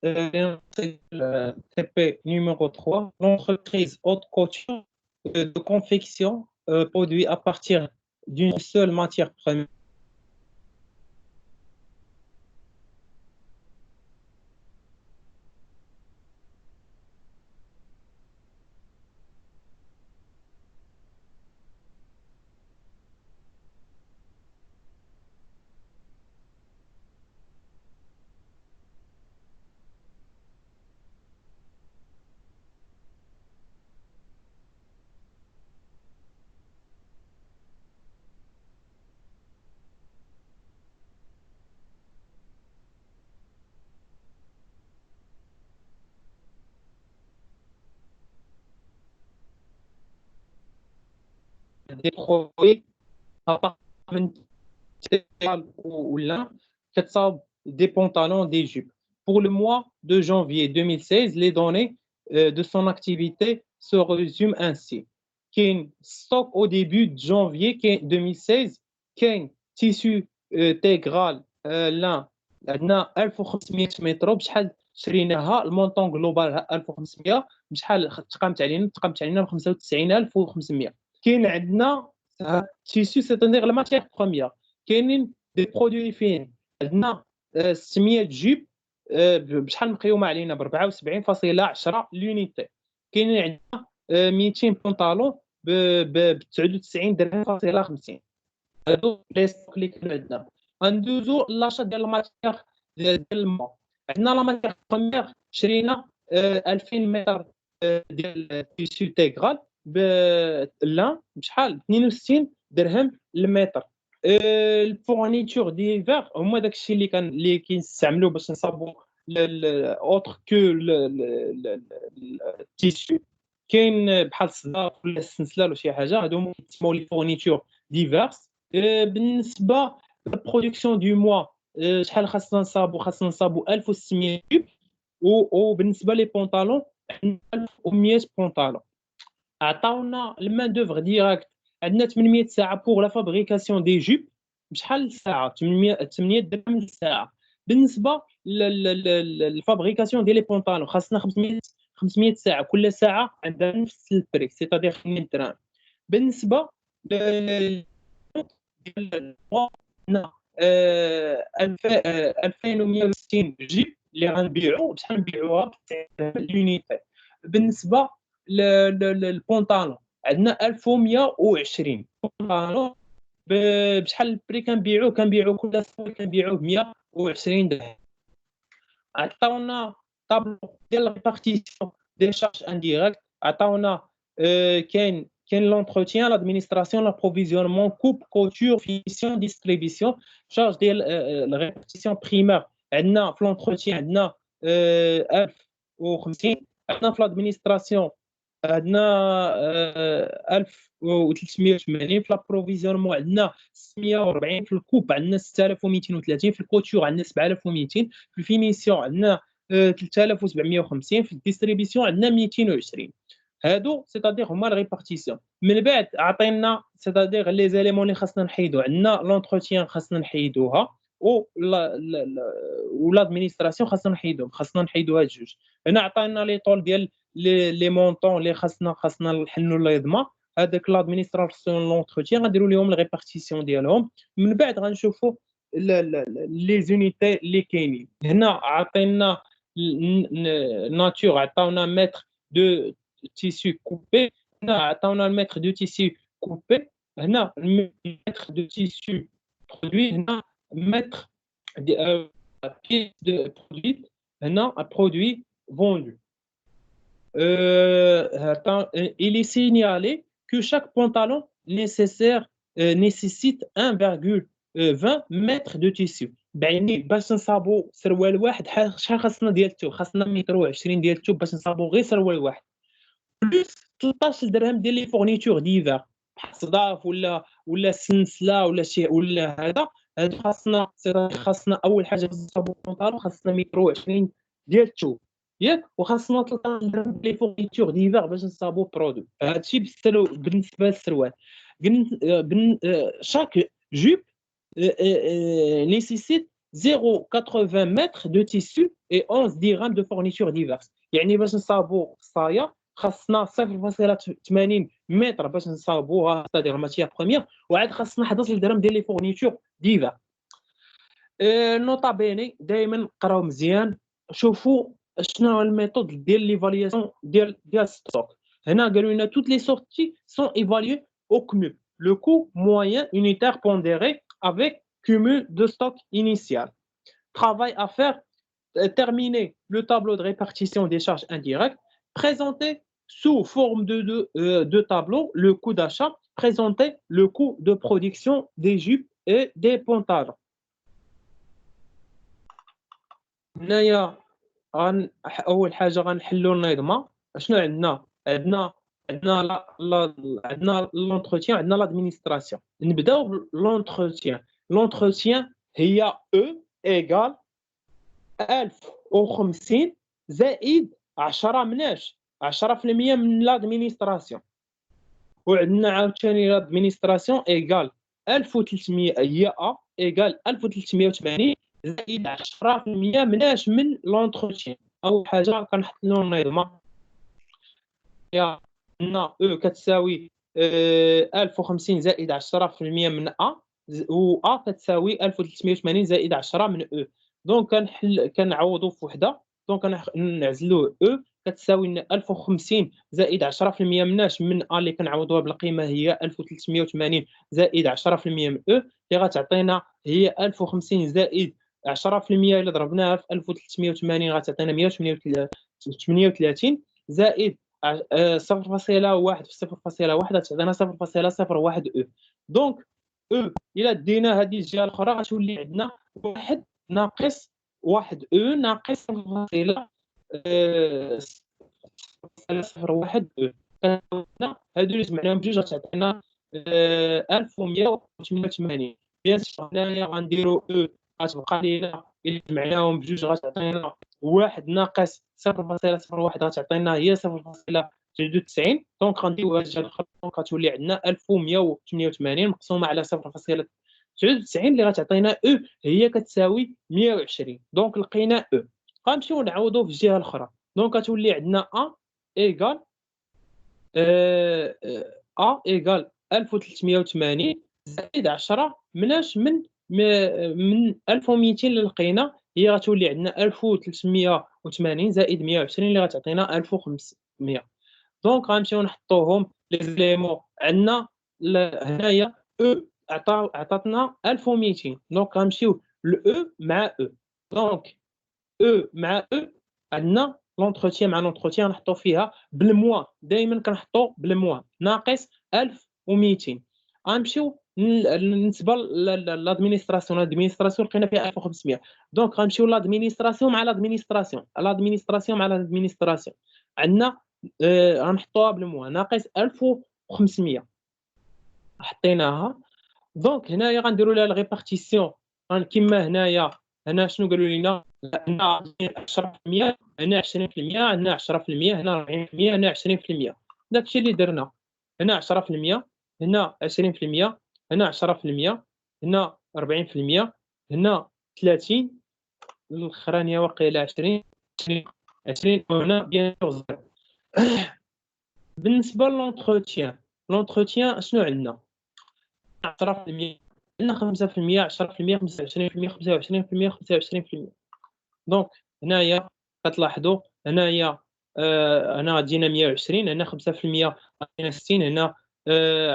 c'est le TP numéro 3. L'entreprise haute couture de confection produit à partir d'une seule matière première des produits à partir ou là, des pantalons, des jupes. Pour le mois de janvier 2016, les données de son activité se résument ainsi. Qu'un stock au début de janvier 2016, qu'un tissu intégral là عندنا 1500 متر بشحال شريناها المونطون جلوبال 1500 بشحال تقامت علينا ب 95500 كاين عندنا تيسيو سيتادير لا ماتيير بروميير كاينين دي برودوي فين عندنا 600 جيب بشحال مقيومه علينا ب 74.10 لونيتي كاينين عندنا 200 بونطالون ب 99 درهم فاصله 50 هادو لي ستوك اللي كانوا عندنا غندوزو لاشا ديال الماتيير ديال الماء عندنا لا ماتيير بروميير شرينا 2000 متر ديال التيسيو انتيغرال لا بشحال 62 درهم المتر الفورنيتور ديفير هما داكشي اللي كيستعملوا باش نصاوبوا اوتر كو التيسيو كاين بحال الصداف ولا السنسلال ولا شي حاجه هادو هما كيتسموا لي فورنيتور ديفيرس بالنسبه للبرودكسيون دو موا شحال خاصنا نصاوبوا 1600 كوب وبالنسبه لي بونطالون 1100 بونطالون عطاونا المان دوفر ديراكت عندنا 800 ساعه بوغ لا فابريكاسيون دي جوب بشحال الساعه 800 درهم للساعه بالنسبه للفابريكاسيون ديال لي بونطالون خاصنا 500 ساعه كل ساعه عندها نفس البري سيتادير 2 درهم بالنسبه ديال 2160 جيب اللي غنبيعوا بشحال نبيعوها لونيتي بالنسبه للبونطالون عندنا 1120 بونطالون بشحال البري كنبيعوه كل سنه كنبيعوه ب 120 درهم عطاونا طابلو ديال ريبارتيسيون دي شارج انديريكت عطاونا كاين l'entretien, l'administration, l'approvisionnement, coupe, couture, finition, distribution, charge ديال la répartition primaire عندنا في l'entretien عندنا 1050 عندنا في l'administration عندنا 1380 في l'approvisionnement عندنا 640 في الكوب عندنا 6230 في الكوتور عندنا 7200 في الفينيسيون عندنا 3750 في الديستريبيسيون عندنا 220 هادو سيتادير هما الريبارتيسيون من بعد عطينا سيتادير لي زاليمون اللي خاصنا نحيدو عندنا لونتروتيان خاصنا نحيدوها و لادمينستراسيون خاصنا نحيدوها جوج هنا عطينا لي طول ديال لي مونطون اللي خاصنا نحنوا اليضما هذاك لادمينستراسيون لونتروتيان غنديروا لهم الريبارتيسيون ديالهم من بعد غنشوفوا لي زونيتي اللي كاينين هنا عطينا ناتور عطاونا متر دو tissu coupé هنا عطاونا المتر دو تيسيو كوبي هنا المتر دو تيسيو برودوي هنا متر بيس دو برودوي هنا برودوي فوندو il est signalé que chaque pantalon nécessaire nécessite 1,20 mètres de tissu يعني باش نصابوا سروال واحد شحال خاصنا ديال الثوب خاصنا 1.20 متر ديال الثوب باش نصابوا غير سروال واحد بلس 13 درهم ديال لي فورنيتور ديفير بحال صداف ولا السنسله ولا شي ولا هادو خاصنا اول حاجه باش نصاوبوا البونطالون خاصنا 120 ديال الثوب ياك وخاصنا 13 درهم ديال لي فورنيتور ديفير باش نصاوبوا برودوي هادشي بالنسبه للسروال شاك جوب nécessite 0,80 mètres de tissu et 11 dirhams de fournitures diverses. يعني باش نصاوبوا الصايه خاصنا 0,80 متر باش نصاوبوها c'est-à-dire ماتيير بروميير، وعاد خاصنا 11 درهم ديال لي فورنيتور ديفير. نوطا بيني دائما قراو مزيان، شوفوا شنو هو الميثود ديال ليفالياسيون ديال ستوك. هنا قالوا لنا toutes les sorties sont évaluées au cumul, le coût moyen unitaire pondéré avec cumul de stock initial. Travail à faire, terminer le tableau de répartition des charges indirectes, présenter sous forme de tableau le coût d'achat, présenter le coût de production des jupes et des pantalons. هنايا اول حاجه غنحلوا النظمه. شنو عندنا؟ عندنا لونتروتيان، عندنا لادمينستراسيون. نبداو لونتروتيان هي او ايغال 1050 زائد 10 مناش 10% من لادمينستراسيون. وعندنا عاوتاني لادمينستراسيون ايغال 1300 هي ا ايغال 1380 زائد 10% مناش من لونتروتيان. اول حاجه كنحطوا النظمه هي عندنا او كتساوي 1050 زائد 10% من ا، و ا كتساوي 1380 زائد 10 من او. دونك كنعوضوا في وحده، دونك كنعزلوا او كتساوي لنا 1050 زائد 10% مناش من ا اللي كنعوضوها بالقيمه هي 1380 زائد 10% من او اللي غتعطينا هي 1050 زائد 10% الا ضربناها في 1380 غتعطينا 138 زائد 0.1 في 0.1 غتعطينا 0.01 او. دونك او الا دينا هذه الجهه الاخرى غتولي عندنا 1 ناقص 1 او ناقص 0.01 او. هادو اللي جمعناهم بجوج غتعطينا 1188. بيان سور هنايا غنديروا او غتبقى لينا الا جمعناهم بجوج غتعطينا 1 ناقص 0.01 غتعطينا هي 0.93. دونك غنديروا هاد الجهه الاخرى، دونك غتولي عندنا 1188 مقسومه على 0.99 اللي غتعطينا او هي كتساوي 120. دونك لقينا او. غنمشيو نعوضوا في الجهه الاخرى، دونك غتولي عندنا ا ايغال ا ايغال 1380 زائد 10 مناش من 1200 اللي لقينا هي غتولي عندنا 1380 زائد 120 اللي غتعطينا 1500. دونك غنمشيو نحطوهم لي زيليمون. عندنا هنايا او عطاتنا 1200، دونك غنمشيو لاو مع او. دونك او مع او عندنا لونتروتيان مع لونتروتيان نحطو فيها بالموا، دائما كنحطو بالموا ناقص 1200. غنمشيو بالنسبه لادمينستراسيون لقينا فيها 1500. دونك غنمشيو لادمينستراسيون مع لادمينستراسيون مع لادمينستراسيون عندنا غنحطوها بالموا ناقص 1500 حطيناها. دونك هنايا غنديروا لها الريبارتيسيون كما هنايا. هنا شنو قالوا لنا؟ هنا 10%، هنا 20%، هنا 10%، هنا 40%، هنا 20%. داكشي اللي درنا. هنا 10%، هنا 20%، هنا 10%، هنا 40%، هنا 30، الاخرانيه واقيلا 20 وهنا بيان سور. بالنسبه لونتروتيان شنو عندنا؟ 10%، عندنا 5%، 10%، 25%، 25%. دونك هنايا كتلاحظوا هنايا هنا غادينا 120، هنا 5% غادينا 60، هنا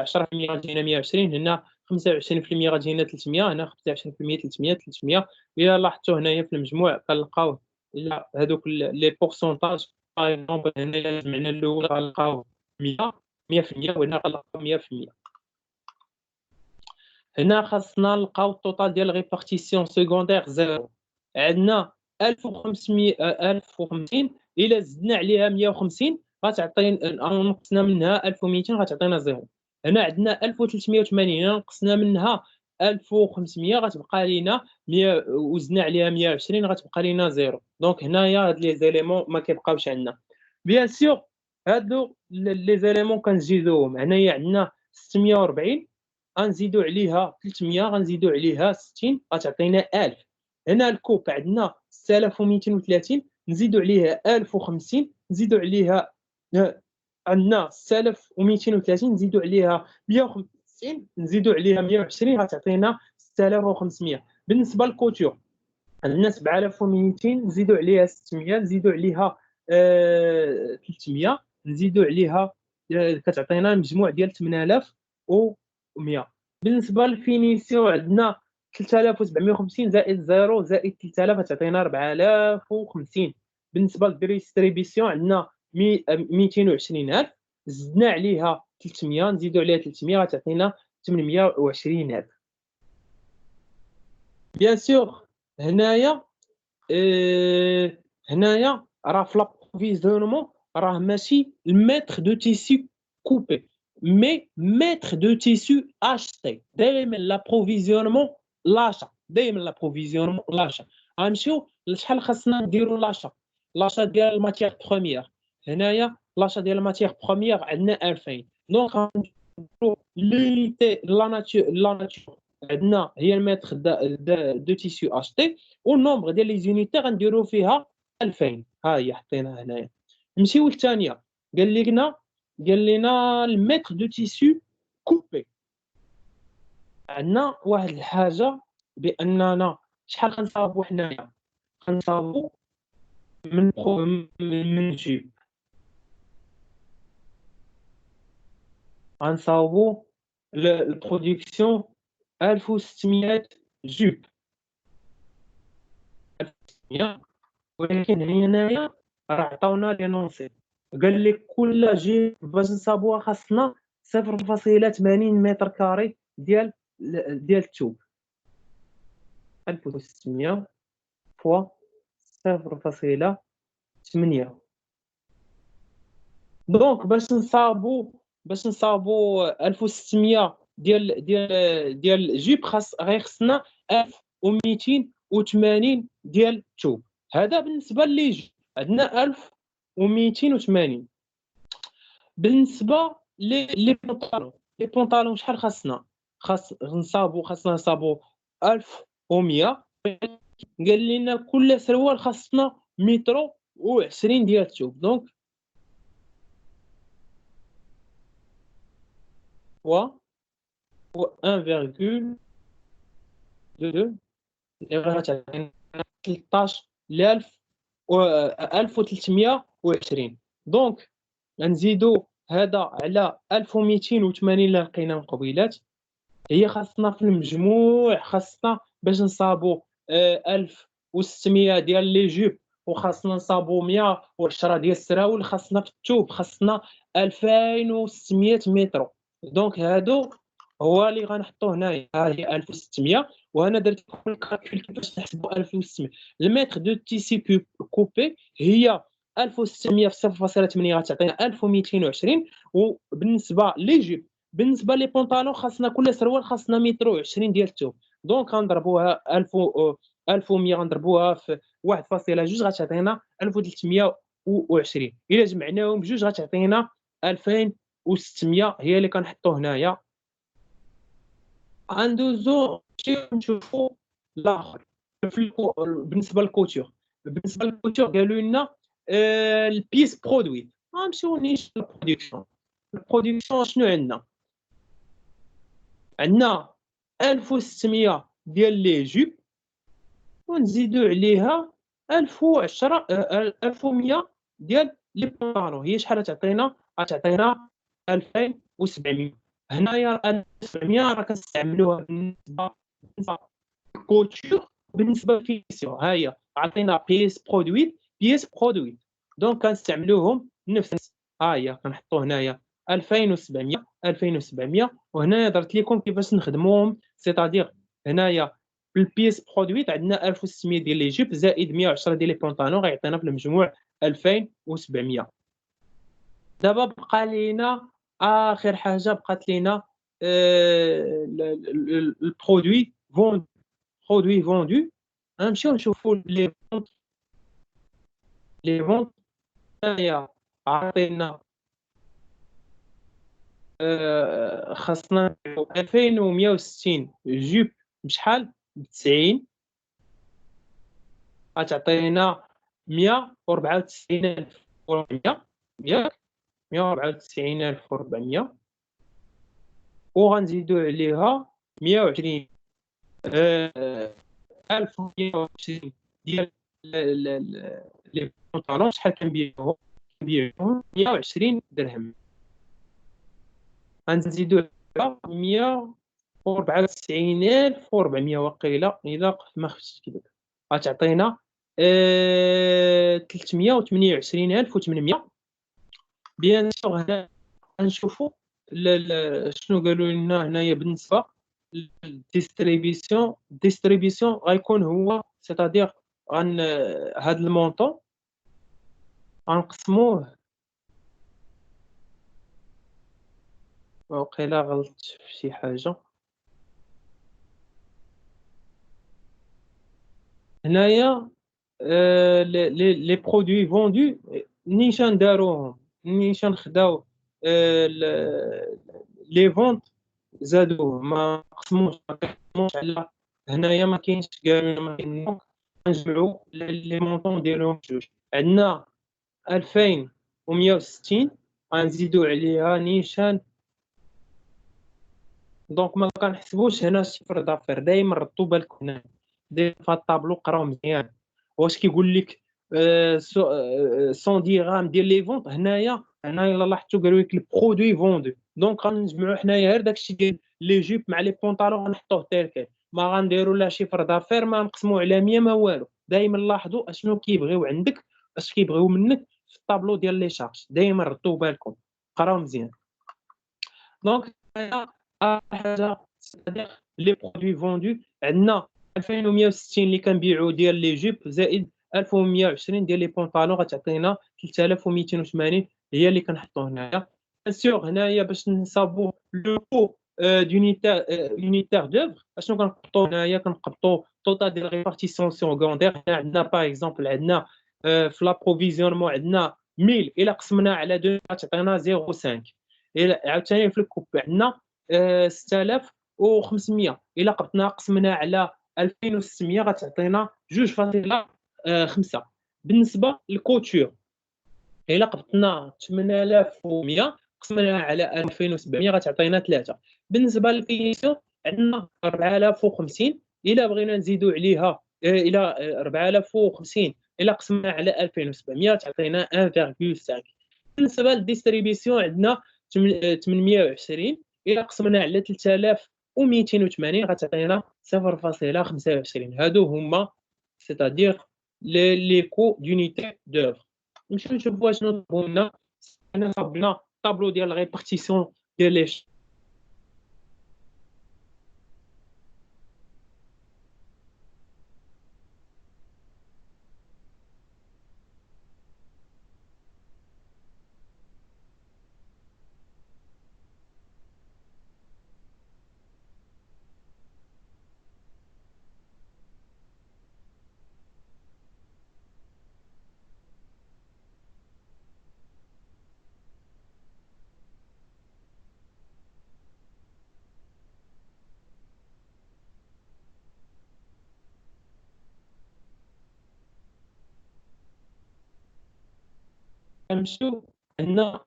10% غادينا 120، هنا 25% غادينا 300، هنا 25% 300. إلا لاحظتوا هنايا في المجموع كنلقاو إلا هادوك لي بورسونتاج باغ اكزومبل هنايا جمعنا الأول غنلقاو 100%، وهنا غنلقاو 100%. هنا خاصنا نلقاو التوتال ديال ريبارتيسيون سكوندير زيرو. عندنا 1050 إلا زدنا عليها 150 غتعطينا، نقصنا منها 1200 غتعطينا زيرو. هنا عندنا 1380 نقصنا منها 1500 غتبقى لينا 100، وزدنا عليها 120 غتبقى لينا زيرو. دونك هنايا هاد لي زيليمون ما كيبقاوش عندنا. بيان سور هادو لي زيليمون كنزيدوهم. هنايا عندنا 640 غنزيدو عليها 300 غنزيدو عليها 60 غتعطينا 1000. هنا الكوب عندنا 6230 نزيدوا عليها 1050 نزيدوا عليها عندنا 6230 نزيدوا عليها 150 نزيدوا عليها 120 غتعطينا 6500. بالنسبة للكوتور عندنا 7200 نزيدوا عليها 600 نزيدوا عليها 300 نزيدوا عليها كتعطينا المجموع ديال 8100. بالنسبة للفينيسيون عندنا 3750 زائد 0 زائد 3000 تعطينا 4050. بالنسبة للديستريبيسيون عندنا 220000 زدنا عليها 300 نزيدوا عليها 300 غتعطينا 820000. بيان سور هنايا هنايا راه في لابروفيزيونمون راه ماشي الميتر دو تيسي كوبي مي ميتر دو تيسي اشتي. دايما لابروفيزيونمون لاشا دايما لابروفيزيونمون لاشا. غنمشيو لشحال خاصنا نديرو لاشا ديال الماتيير بروميير. هنايا لاشا ديال الماتيير بروميير عندنا 2000 دونك غنديرو لونيتي لا ناتور عندنا هي المتر دو تيسيو اشتي والنومبر ديال لي زونيتي غنديرو فيها 2000. ها هي حطيناها هنايا. نمشيو للثانيه قال لنا المتر دو تيسيو كوبي. عندنا واحد الحاجه باننا شحال غنصاوبو حنايا غنصاوبو من جيب غنصاوبو البرودكسيون 1600 جوب. ولكن هنايا راه عطاونا لي نونسي قال لك كل جيب باش نصاوبوها خاصنا 0.80 متر كاري ديال الثوب. 1600 فوا 0.8 دونك باش نصاوبو 1600 ديال جيب غير خصنا 1280 ديال الثوب. هذا بالنسبه لي جيب عندنا 1280. بالنسبه لي بونطالون شحال خاصنا نصاوبو 1100. قال لنا كل سروال خاصنا متر و20 ديال الثوب دونك و 1,2 اللي غتعطينا 13320. دونك غنزيدو هذا على 1280 اللي لقينا من قبيلات. هي خاصنا في المجموع خاصنا باش نصابو 1600 ديال لي جوب وخاصنا نصابو 110 ديال السراول. خاصنا في الثوب خاصنا 2600 متر. دونك هادو هو اللي غنحطو هنايا. ها هي 1600 وانا درت الكالكول كيفاش نحسبوا 1600. المتر دو تيسي كوبي هي 1600 في 0.8 غتعطينا 1220. وبالنسبه لي جيب بالنسبه لي بونطالون خاصنا كل سروال خاصنا متر و20 ديال الثوب. دونك غنضربوها 1100 غنضربوها في 1.2 غتعطينا 1320. الا جمعناهم بجوج غتعطينا 2600 هي اللي كنحطو هنايا. غندوزو نشوفو الاخر بالنسبه للكوتور. قالوا لنا البيس برودوي. غنمشيو نيش البرودكسيون شنو عندنا 1600 ديال لي جوب ونزيدو عليها 1010 1100 ديال لي بونطالون. هي شحال غتعطينا 2700. هنايا 1700 راه كنستعملوها بالنسبه للكوتور. بالنسبه للفينيسيون ها هي عطينا بيس برودوي دونك كنستعملوهم نفس. ها هي كنحطو هنايا 2700. وهنايا درت لكم كيفاش نخدموهم. سيتادير هنايا البيس برودويت عندنا 1600 ديال لي جيب زائد 110 ديال لي بونطالون غيعطينا في المجموع 2700. دابا بقى لينا اخر حاجه بقات لينا البرودوي فوندو. غنمشيو نشوفوا لي فونت. هنايا عطينا خاصنا 2160 جوب بشحال ب 90. غتعطينا 194,400 ياك، 194,400 وغنزيدو عليها 120 1120 ديال لي بونطالون. شحال كنبيعوهم؟ كنبيعوهم 120 درهم. غنزيدو عليها 194,400 وقيلا إلا ما خفتش كذب، غتعطينا 328,800. بيان سور هنا غنشوفو شنو قالوا لنا هنايا بالنسبة للديستريبيسيون. الديستريبيسيون غيكون هو سيتادير هاد المونطون غنقسموه. وقيلا غلطت في شي حاجة هنايا. لي برودوي فوندو نيشان داروهم، نيشان خداو لي فونت زادوه، ما قسموش على هنايا. ما كاينش قالوا لنا ما كاين. نجمعوا لي مونطون ديالهم جوج. عندنا 2160 غنزيدو عليها نيشان. دونك ما كنحسبوش هنا الشيفر دافير. دايما ردوا بالكم هنا، دايما في الطابلو قراو مزيان واش كيقول لك 100 درهم ديال لي فونت. هنايا الا لاحظتوا قالوا لك البرودوي فوندو. دونك غنجمعوا حنايا غير داكشي ديال لي جيب مع لي بونطالون غنحطوه تيركل. ما غنديروا لا شيفر دافير، ما نقسموا على 100 ما والو. دايما لاحظوا اشنو كيبغيو عندك، اش كيبغيو منك في الطابلو ديال لي شارج. دايما ردوا بالكم، قراو مزيان. دونك حاجه لي برودوي فوندو عندنا 2160 اللي كنبيعوا ديال لي جيب، زائد 1120 ديال لي بونطالون، غتعطينا 3280 هي اللي كنحطوا هنايا. بيان سور هنايا باش نصابوا لو كو unitaire d'œuvre. اشنو كنقبطوا هنايا؟ كنقبطوا توتال ديال ريبارتيسيون سكوندير. هنا عندنا باغ اكزومبل عندنا في لابروفيزيونمون عندنا 1000 الا قسمنا على 2 غتعطينا 0.5. الا عاوتاني في الكوب عندنا 6500 الا قسمنا على 2600 غتعطينا 2.5. بالنسبه للكوتور الا قبطنا 8100 قسمناها على 2700 غتعطينا 3. بالنسبه للفينيسيون عندنا 4050 الا بغينا نزيدوا عليها الى 4050 الا قسمنا على 2700 تعطينا 1.5. بالنسبه للديستريبيسيون عندنا 820 الا قسمنا على 3280 غتعطينا 0.25. هادو هما سيتادير لي كو دونيتي دوفر. نمشيو نشوفوا شنو طلبوا لنا. حنا صابنا طابلو ديال ريبارتيسيون ديال لي غنمشيو عندنا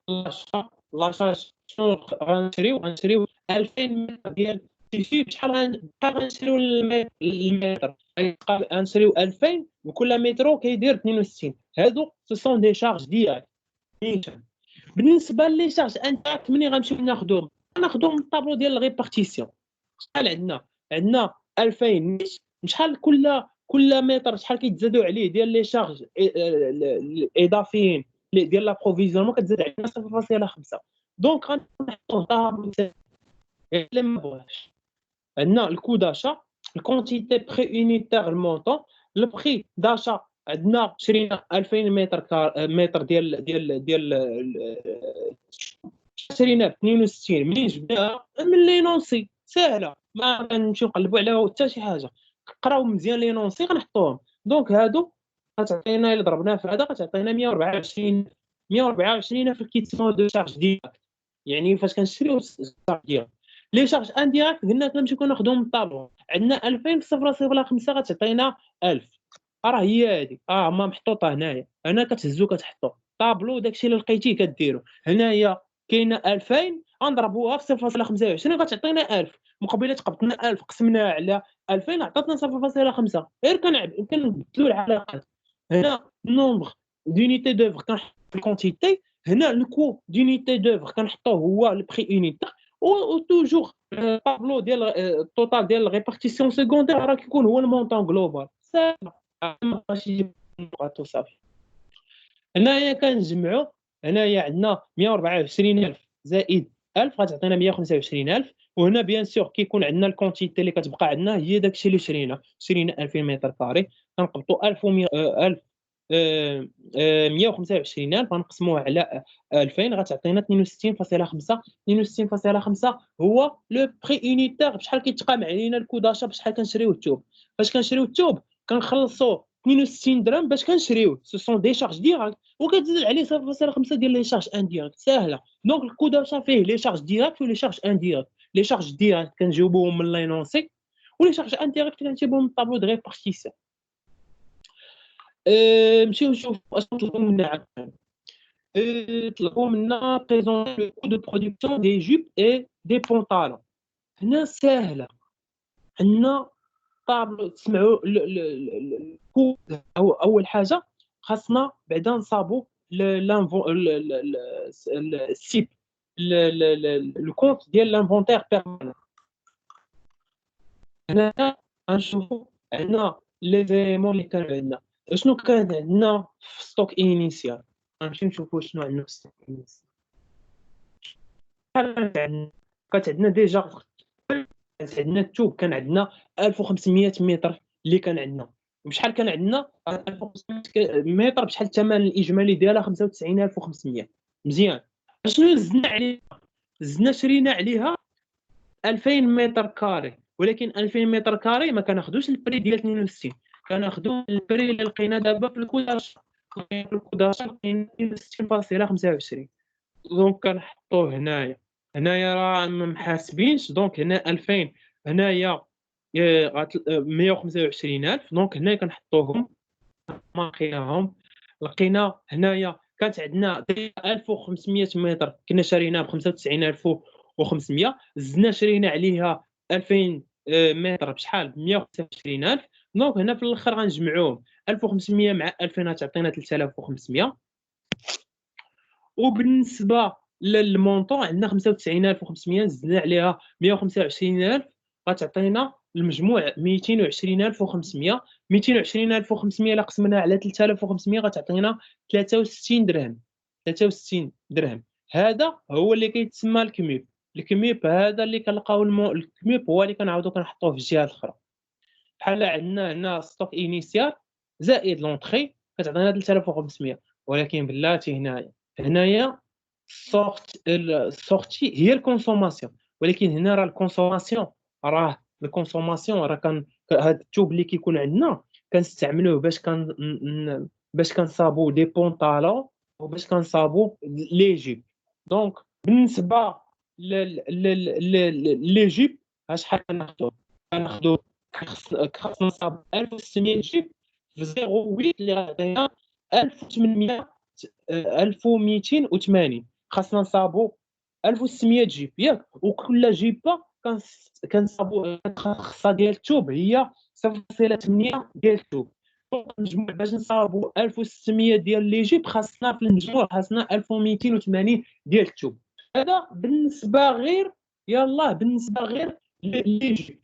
لاشا. شنو غنشريو 2000 متر ديال تيشي. بشحال غنشريو المتر؟ غنشريو 2000 وكل مترو كيدير 62. هادو سو سون دي شارج ديال نيشان. بالنسبه لي شارج انتاكت منين غنمشيو ناخذوهم؟ من الطابلو ديال الريبارتيسيون. شحال عندنا 2000 نيش. شحال كل متر شحال كيتزادوا عليه ديال لي شارج اضافيين ديال لابروفيزيونمون كتزاد علينا 0.5. دونك غنحطوه طابلو الا ما بغاش. عندنا الكو داشا، الكونتيتي بري يونيتير، المونطون. البري داشا عندنا شرينا 2000 متر ديال شرينا ب 62. منين جبناها؟ من لينونسي. ساهله، ما غنمشيو نقلبوا على حتى شي حاجه. قراو مزيان لينونسي غنحطوهم. دونك هادو غتعطينا الا ضربناه في هذا غتعطينا 124 في الكيتسيون دو شارج ديالك. يعني فاش كنشريو الشارج ديالك لي شارج انديريكت قلنا كنمشيو كناخذهم من الطابلو. عندنا 2000 في 0.5 غتعطينا 1000. راه هي هذه، ما محطوطة هنايا، هنا كتهزو كتحطو، طابلو داك الشي اللي لقيتيه كديرو، هنايا كاينة 2000 غنضربوها في 0.25 غتعطينا 1000، مقابلة قبضنا 1000 قسمناها على 2000 عطاتنا 0.5، غير كنبدلو العلاقات، هنا النومبر d'unité d'œuvre كنحط الquantité، هنا الcoût d'unité d'œuvre كنحطوه هو الprix unitaire وتوجور الطابلو ديال التوتال ديال الريبارتيسيون سيكوندير راه كيكون هو المونطون جلوبال ساهلة، ما بقاش يجيب نقاط وصافي. هنايا كنجمعوا، هنايا عندنا 124,000 زائد 1000 غتعطينا 125,000، وهنا بيان سور كيكون عندنا الكونتيتي اللي كتبقى عندنا هي داك الشي اللي شرينا 2000 متر كاري، كنقبطوا 1100 1000 125,000 غنقسموه على 2000 غتعطينا 62.5. 62.5 هو لو بري يونيتير بشحال كيتقام علينا الكو داشا بشحال كنشريو الثوب، فاش كنشريو الثوب كنخلصوا 62 درهم باش كنشريوه، سو سون دي شارج ديراكت وكتزيد عليه 0.5 ديال لي شارج انديريكت ساهله. دونك الكو داشا فيه لي شارج ديراكت ولي شارج انديريكت، لي شارج ديراكت كنجيبوهم من لينونسي ولي شارج انديريكت كنجيبوهم من الطابلو دو ريبارتيسيون. نمشيو نشوفوا اش طلبوا منا عاوتاني. طلبوا منا بريزونتي لو كو دو برودكسيون دي جوب اي دي بونطالون. هنا ساهله، عندنا طابلو تسمعوا الكو. اول حاجه خاصنا بعدا نصابوا السيت الكونت ديال لانفونتير بيرمانون. هنا غنشوفوا عندنا لي زيمون اللي كانوا عندنا، شنو كان عندنا في ستوك انيسيال. غنمشيو نشوفوا شنو عندنا في ستوك انيسيال. شحال كانت عندنا ديجا، كانت عندنا التوب كان عندنا 1500 متر اللي كان عندنا، وبشحال كان عندنا 1500 متر بشحال الثمن الاجمالي ديالها 95,500. مزيان، شنو زدنا عليها؟ زدنا شرينا عليها 2000 متر كاري، ولكن 2000 متر كاري ما كناخذوش البري ديال 62، كناخذوا البري اللي لقينا دابا في الكوداش، في الكوداش لقينا 62.25. دونك كنحطوه هنايا، هنايا راه ما محاسبينش، دونك هنا 2000 هنايا 125,000، دونك هنا كنحطوهم ماركيناهم. لقينا هنايا كانت عندنا 1500 متر كنا شاريناها ب 95,500، زدنا شرينا عليها 2000 متر بشحال ب 125,000، دونك هنا في الاخر غنجمعوهم 1500 مع 2000 غتعطينا 3500. وبالنسبه للمونطون عندنا 95,500 زدنا عليها 125,000 غتعطينا المجموع 220,500. 220,500 الا قسمناها على 3500 غتعطينا 63 درهم. 63 درهم هذا هو اللي كيتسمى الكميب. الكميب هذا اللي كنلقاو الكميب هو اللي كنعاودو كنحطوه في الجهه الاخرى. بحال عندنا هنا ستوك انيسيال زائد لونطري كتعطينا 3500، ولكن بلاتي هنايا السورتي هي الكونسوماسيون، ولكن هنا راه الكونسوماسيون راه هاد التوب اللي كيكون عندنا كنستعملوه باش كنصابو دي بونطالون وباش كنصابو لي جيب. دونك بالنسبه لي جيب شحال كناخدو خاصنا نصاوب 1600 جيب في 0.8 اللي غيعطينا 1800 1280. خاصنا نصاوبوا 1600 جيب ياك، وكل جيبه كنصاوبوا خاصها ديال الثوب هي 0.8 ديال الثوب. المجموع باش نصاوبوا 1600 ديال لي جيب خاصنا في المجموع 1280 ديال الثوب. هذا بالنسبه غير بالنسبه غير لي جيب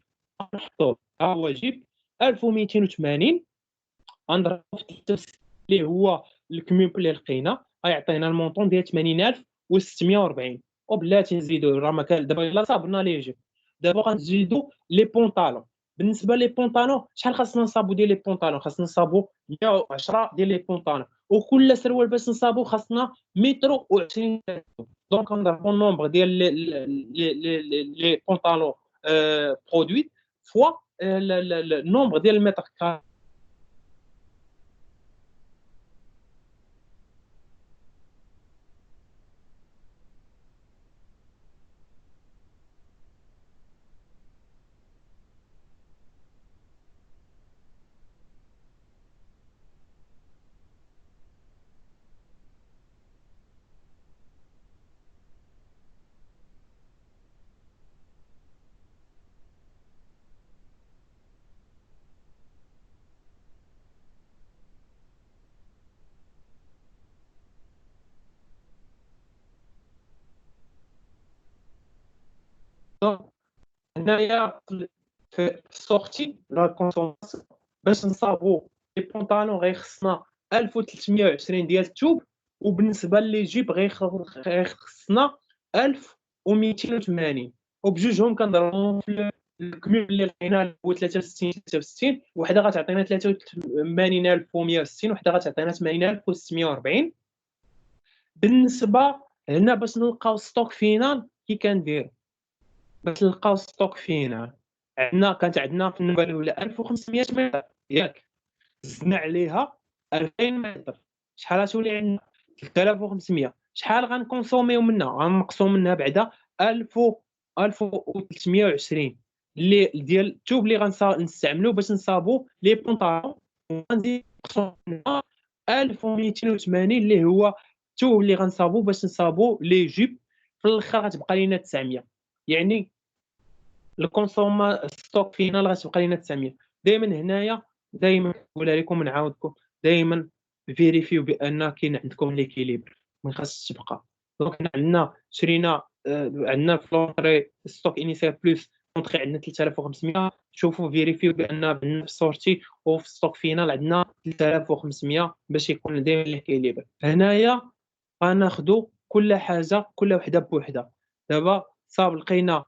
نحطوه ها هو جيب 1280 غنضربو في 3 اللي هو الكميوب اللي لقينا غيعطينا المونطون ديال 80,640. وبلاتي نزيدو راه ما كان دابا الا صابنا لي جيب، دابا غنزيدو لي بونطالون. بالنسبه لي بونطالون شحال خاصنا نصابو ديال لي بونطالون؟ خاصنا نصابو 110 ديال لي بونطالون، وكل سروال باش نصابو خاصنا متر و20. دونك نضربو النومبر ديال لي بونطالون برودوي فوا النومبر ديال المتر كاري دونك هنايا في السورتي لا كونسوماسيون باش نصاوبوا لي بونطالون غيخصنا 1320 ديال التوب، وبالنسبة لي جيب غيخصنا 1280، وبجوجهم كنضربهم في الكميو اللي لقيناه اللي هو 63 وحده غتعطينا 83160 وحده غتعطينا 80640. بالنسبة هنا باش نلقاو ستوك فينال كي كنديرو، باش نلقاو ستوك فينال كانت عندنا في النوبة الأولى 1500 متر ياك، زدنا عليها 2000 متر، شحال غتولي عندنا 3500. شحال غنكونسوميو منها؟ غنقصو منها بعدا 1320 اللي ديال التوب اللي نستعملو باش نصابو لي بونطالون، وغنزيد نقصو منها 1280 اللي هو التوب اللي غنصابو باش نصابو لي جيب. في الاخر غتبقى لينا 900، يعني ستوك فينال غتبقى لينا 900. دائما هنايا دائما نقولها لكم ونعاودكم، دائما فيريفيو بان كاين عندكم ليكيليبر، ما خاصش تبقى. دونك حنا عندنا شرينا عندنا في لونطري ستوك انيسيال بلس لونطري عندنا 3500، شوفوا فيريفيو بان عندنا في السورتي وفي ستوك فينال عندنا 3500 باش يكون دائما ليكيليبر. هنايا غناخذوا كل حاجه كل وحده بوحده. دابا صاب لقينا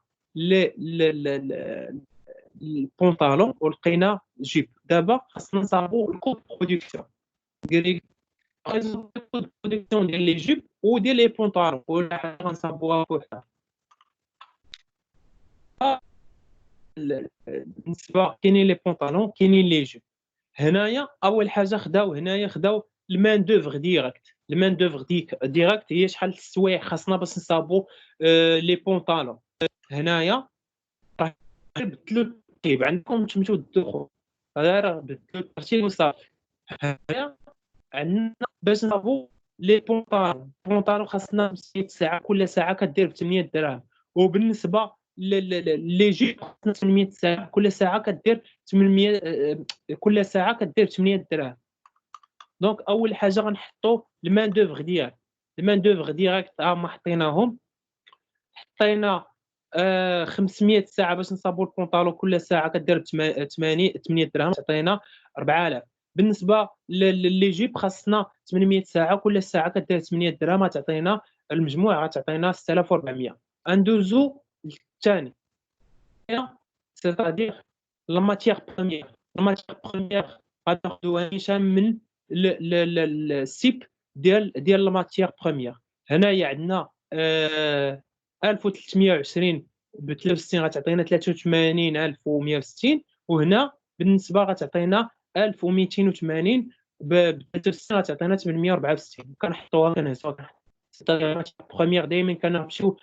البونطالون ولقينا جيب، دابا خاصنا نصاوبوا الكود برودكسيون ديال الكود برودكسيون ديال لي جيب وديال لي بونطالون، كل حاجه غنصاوبوها بوحدها. بالنسبه كاينين لي بونطالون كاينين لي جيب. هنايا اول حاجه خداو المان دوفر ديريكت. المان دوفر ديريكت هي شحال السوايع خاصنا باش نصاوبوا لي بونطالون. هنايا راه بدلوا الترتيب عندكم تمشيو الدخول، راه بدلوا الترتيب وصافي. هنايا عندنا باش نصاوبوا لي بونطالون خاصنا 500 ساعه، كل ساعه كدير ب 8 دراهم. وبالنسبه لي جي خاصنا 800 ساعه، كل ساعه كدير 800 كل ساعه كدير 8 دراهم. دونك اول حاجه غنحطوا المان دوفر ديالك. المان دوفر ديريكت هما حطيناهم، حطينا 500 ساعه باش نصاوبوا البونطالون، كل ساعه كدير 8 دراهم، تعطينا 4000. بالنسبه للي جيب خاصنا 800 ساعه، كل ساعه كدير 8 دراهم، تعطينا المجموع غتعطينا 6400. ندوزو للثاني، سيتادير لا ماتيير بروميير. لا ماتيير بروميير غناخدوها نيشان من السيب ديال لا ماتيير بروميير. هنايا عندنا 1320 ب 63 غتعطينا 83160، وهنا بالنسبه غتعطينا 1280 ب 63 غتعطينا 864. كنحطوها كنهزوها بروميير. دائما كنمشيو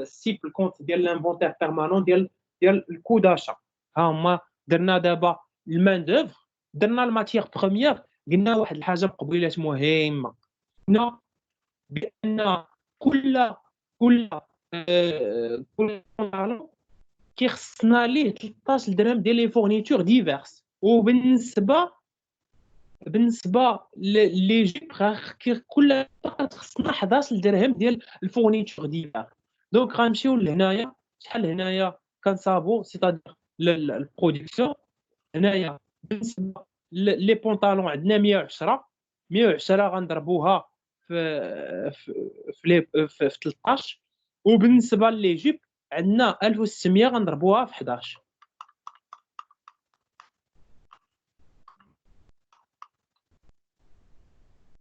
السيب الكونت ديال لانفونتير بيرمانون ديال الكو داشا. ها هما درنا دابا المان دوفر، درنا الماتيير بروميير. قلنا واحد الحاجه قبيلات مهمه، قلنا بان كل بونطالون كيخصنا ليه 13 درهم ديال لي فورنيتور ديفيرس. وبالنسبه لي جيب كل خصنا 11 درهم ديال الفورنيتور ديالها. دونك غنمشيو لهنايا، شحال هنايا كنصابو سيتادير البرودكسيون. هنايا بالنسبه لي بونطالون عندنا 110 غنضربوها في 13. وبالنسبه لي جيب عندنا 1600 غنضربوها في 11.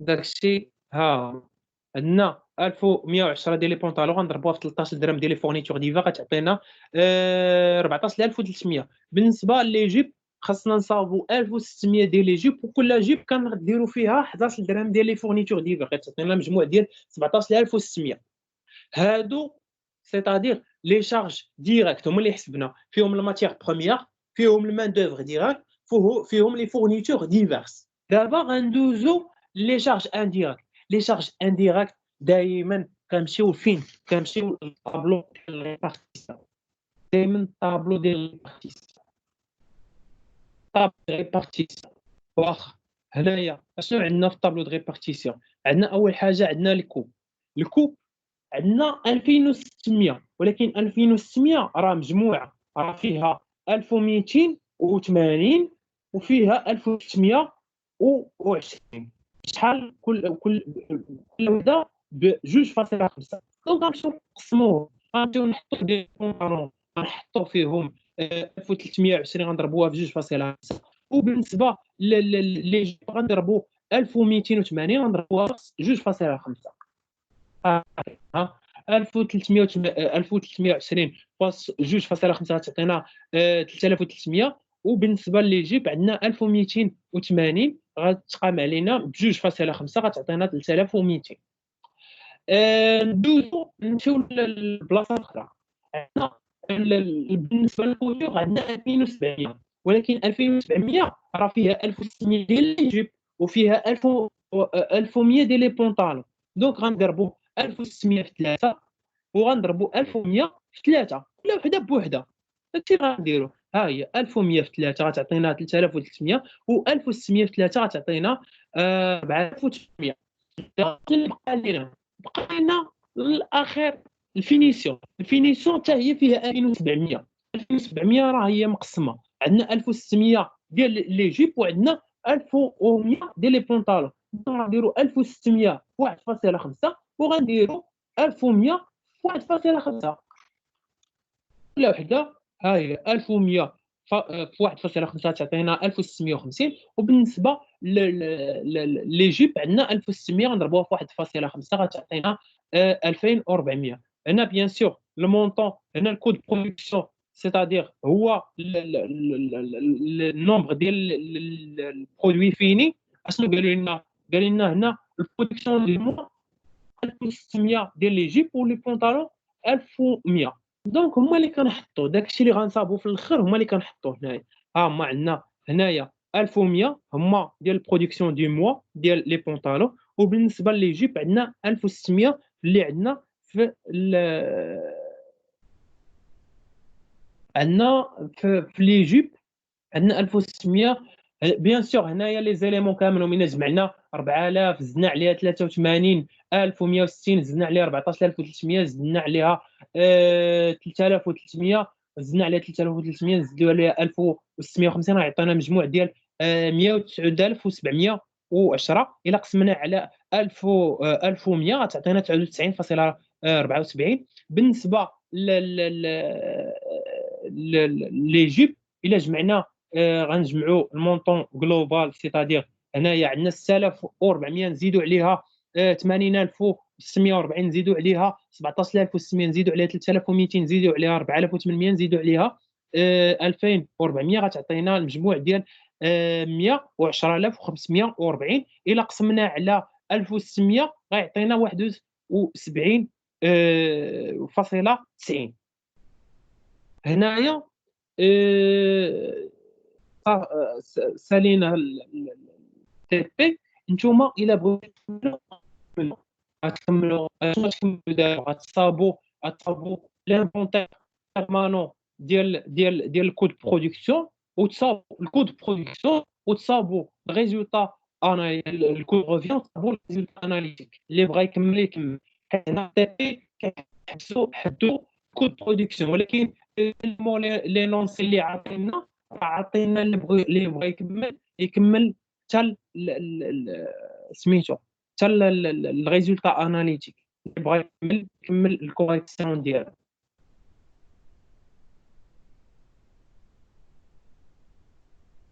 داكشي ها عندنا 1110 ديال لي بونطالون غنضربوها في 13 درهم ديال لي فورنيتور ديفا غتعطينا 14300. بالنسبه لي جيب خاصنا نصاوبوا 1600 ديال لي جيب، وكل جيب كنديروا فيها 11 درهم ديال لي فورنيتور ديفا غتعطينا مجموع ديال 17600. هادو سيتادير لي شارج ديريكت هما اللي حسبنا فيهم الماتيير بروميير، فيهم المان دوفر ديريكت، فيهم لي فورنيتور ديفيرس. دابا غندوزو لي شارج انديريكت. لي شارج انديريكت دائما كنمشيو فين؟ كنمشيو للطابلو ديال ريبارتيسيون. دائما الطابلو ديال ريبارتيسيون، طابلو ريبارتيسيون. واخا هنايا اشنو عندنا في الطابلو د ريبارتيسيون؟ عندنا اول حاجه عندنا الكو. عندنا 2600، ولكن 2600 راه مجموعة، راه فيها 1280 وفيها 1320. شحال كل وحدة ب2.5. دونك غنمشيو نقسموهم، غنمشيو نحطو دي بونطالون غنحطو فيهم 1320 غنضربوها ب2.5، وبالنسبة لي جيب غنضربو 1280 غنضربوها ب2.5. ها 1320 فاس 2.5 غتعطينا 3300. وبالنسبة للجيب عندنا 1280 غتقام علينا ب2.5 غتعطينا 3200. ندوزو نمشيو لبلاصة أخرى. عندنا بالنسبة للكوتور عندنا 2700، ولكن 2700 راه فيها 1600 ديال لي جيب وفيها 1100 ديال لي بونطالون. دونك غنضربو 1600 في 3 وغنضربو 1100 في 3، كل وحدة بوحدة. هادشي اللي غنديرو. ها هي 1100 في 3 غتعطينا 3300، و1600 في 3 غتعطينا 4800. اللي بقى لنا الاخير الفينيسيون. الفينيسيون حتى هي فيها 2700. 2700 راه هي مقسمه، عندنا 1600 ديال لي جيب وعندنا 1100 ديال لي بونطالون. غنديروا 1600 في 1.5 وغنديروا 1100 في 1.5. كل وحده ها هي 1100 في 1.5 تعطينا 1650. وبالنسبه لي جيب عندنا 1600 غنضربوها في 1.5 غتعطينا 2400. هنا بيان سور لو مونطون، هنا الكود برودكسيون سيتادير هو النومبر ديال البرودوي فيني. اشنو قالوا لنا؟ قال لنا هنا البرودكسيون ديال الموا 1600 ديال لي جيب ولي بونطالون 1100. دونك هما اللي كنحطوا داكشي اللي غنصاوبوا في الاخر، هما اللي كنحطوا هنايا. ها هما عندنا هنايا 1100 هما ديال البرودكسيون دي موا ديال لي بونطالون، وبالنسبه لي جيب عندنا 1600 اللي عندنا في عندنا في لي جيب عندنا 1600. بيان سور هنايا لي زيليمون كاملهم الا جمعنا 4000 زدنا عليها 83160 زدنا عليها 14300 زدنا عليها 3300 زدنا عليها 3300 نزيدوا عليها 1650 غيعطينا مجموع ديال 109710. الا قسمنا على 1100 غتعطينا 99.74. بالنسبه لي جيب الا جمعنا غنجمعوا المونطون جلوبال، سيتادير هنايا عندنا 6400 نزيدوا عليها 80640 نزيدوا عليها 17600 نزيدوا عليها 3200 نزيدوا عليها 4800 نزيدوا عليها 2400 غتعطينا المجموع ديال 110540. الا قسمنا على 1600 غيعطينا 71.90. هنايا سالينا التي بي. نتوما الا بغيتو غتكملوا دابا غتصاوبوا لانفونتير بيرمانون ديال الكود برودكسيون، وتصاوبوا الكود برودكسيون وتصاوبوا الريزولتا الكود ريفيون، تصاوبوا الريزولتا اناليتيك. اللي بغى يكمل. هنا تي بي حدوا كود برودكسيون، ولكن لي نونسي اللي عطينا اللي بغى يكمل حتى سميتو حتى الريزولتا اناليتيك. اللي بغى يكمل الكوريكسيون ديالو.